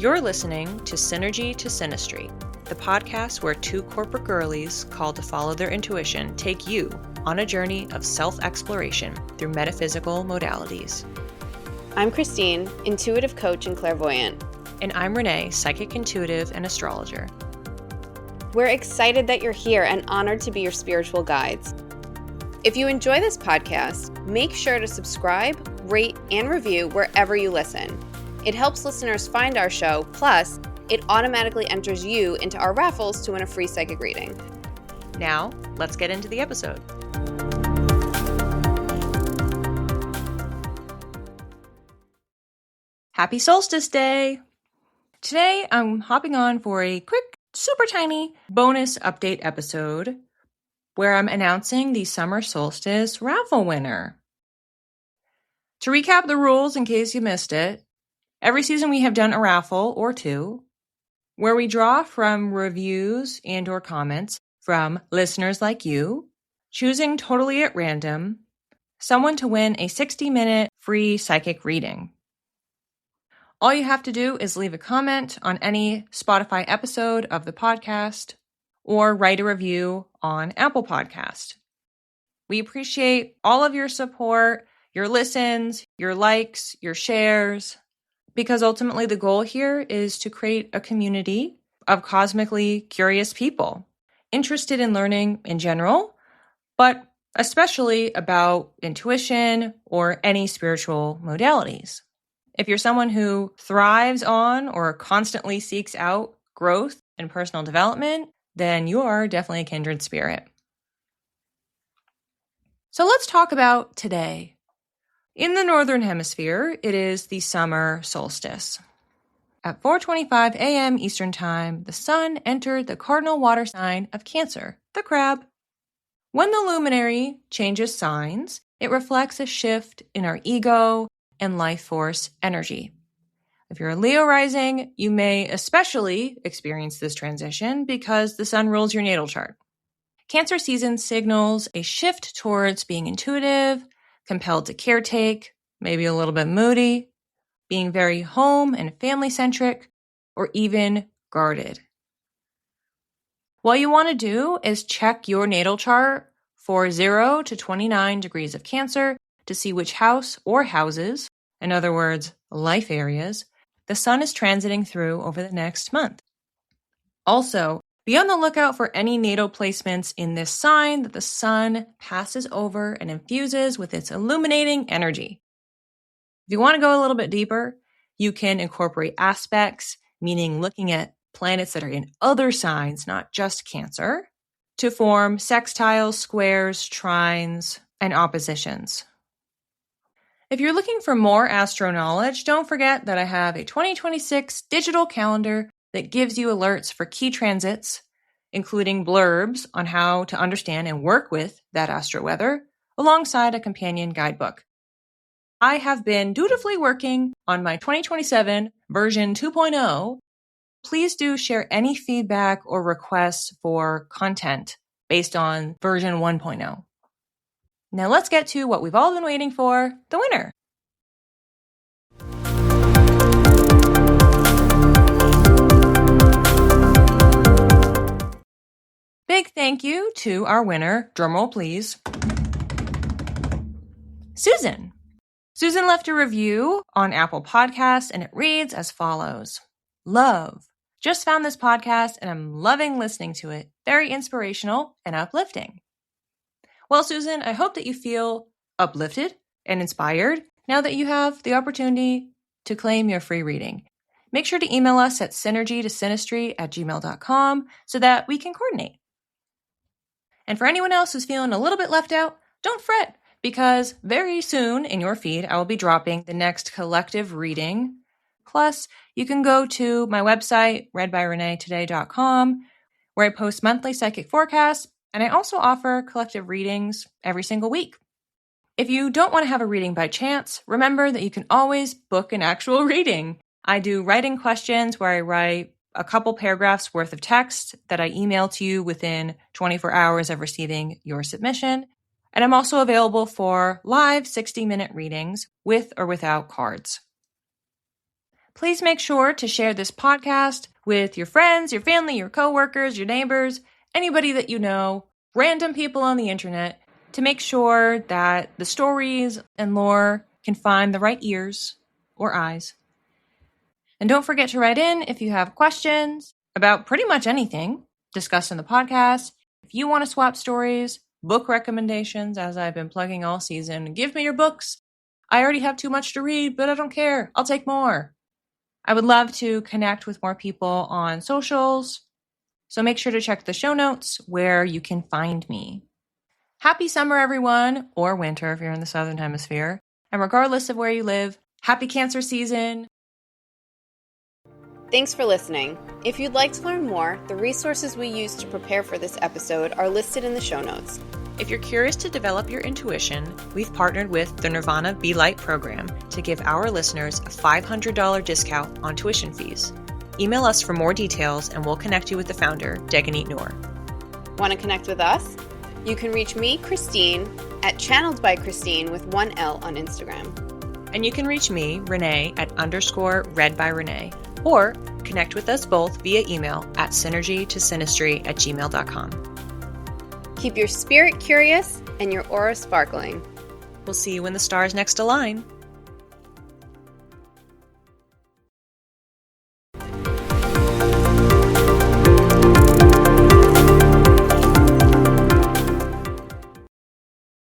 You're listening to Synergy to Synastry, the podcast where two corporate girlies called to follow their intuition take you on a journey of self-exploration through metaphysical modalities. I'm Christine, intuitive coach and clairvoyant. And I'm Renee, psychic intuitive and astrologer. We're excited that you're here and honored to be your spiritual guides. If you enjoy this podcast, make sure to subscribe, rate, and review wherever you listen. It helps listeners find our show, plus it automatically enters you into our raffles to win a free psychic reading. Now, let's get into the episode. Happy Solstice Day! Today, I'm hopping on for a quick, super tiny bonus update episode where I'm announcing the Summer Solstice Raffle winner. To recap the rules in case you missed it, every season we have done a raffle or two where we draw from reviews and or comments from listeners like you, choosing totally at random someone to win a 60-minute free psychic reading. All you have to do is leave a comment on any Spotify episode of the podcast or write a review on Apple Podcast. We appreciate all of your support, your listens, your likes, your shares, because ultimately the goal here is to create a community of cosmically curious people interested in learning in general, but especially about intuition or any spiritual modalities. If you're someone who thrives on or constantly seeks out growth and personal development, then you are definitely a kindred spirit. So let's talk about today. In the Northern Hemisphere, it is the summer solstice. At 4:25 a.m. Eastern Time, the sun entered the cardinal water sign of Cancer, the crab. When the luminary changes signs, it reflects a shift in our ego and life force energy. If you're a Leo rising, you may especially experience this transition because the sun rules your natal chart. Cancer season signals a shift towards being intuitive, compelled to caretake, maybe a little bit moody, being very home and family-centric, or even guarded. What you want to do is check your natal chart for 0 to 29 degrees of Cancer to see which house or houses, in other words, life areas, the sun is transiting through over the next month. Also, be on the lookout for any natal placements in this sign that the sun passes over and infuses with its illuminating energy. If you want to go a little bit deeper, you can incorporate aspects, meaning looking at planets that are in other signs, not just Cancer, to form sextiles, squares, trines, and oppositions. If you're looking for more astro knowledge, don't forget that I have a 2026 digital calendar that gives you alerts for key transits, including blurbs on how to understand and work with that astro weather, alongside a companion guidebook. I have been dutifully working on my 2027 version 2.0. Please do share any feedback or requests for content based on version 1.0. Now let's get to what we've all been waiting for, the winner. Big thank you to our winner, drumroll please, Susan. Susan left a review on Apple Podcasts and it reads as follows. Love. Just found this podcast and I'm loving listening to it. Very inspirational and uplifting. Well, Susan, I hope that you feel uplifted and inspired now that you have the opportunity to claim your free reading. Make sure to email us at synergytosynastry@gmail.com so that we can coordinate. And for anyone else who's feeling a little bit left out, don't fret, because very soon in your feed, I will be dropping the next collective reading. Plus, you can go to my website, readbyreneetoday.com, where I post monthly psychic forecasts, and I also offer collective readings every single week. If you don't want to have a reading by chance, remember that you can always book an actual reading. I do writing questions where I write a couple paragraphs worth of text that I email to you within 24 hours of receiving your submission. And I'm also available for live 60-minute readings with or without cards. Please make sure to share this podcast with your friends, your family, your coworkers, your neighbors, anybody that you know, random people on the internet, to make sure that the stories and lore can find the right ears or eyes. And don't forget to write in if you have questions about pretty much anything discussed in the podcast. If you want to swap stories, book recommendations, as I've been plugging all season, give me your books. I already have too much to read, but I don't care. I'll take more. I would love to connect with more people on socials, so make sure to check the show notes where you can find me. Happy summer, everyone, or winter if you're in the Southern Hemisphere. And regardless of where you live, happy Cancer season. Thanks for listening. If you'd like to learn more, the resources we used to prepare for this episode are listed in the show notes. If you're curious to develop your intuition, we've partnered with the Nuurvana Be Light program to give our listeners a $500 discount on tuition fees. Email us for more details and we'll connect you with the founder, Deganit Noor. Want to connect with us? You can reach me, Christine, at Channeled by Christine with 1 L on Instagram. And you can reach me, Renee, at _read by Renee, or connect with us both via email at synergytosynastry@gmail.com. Keep your spirit curious and your aura sparkling. We'll see you when the stars next align.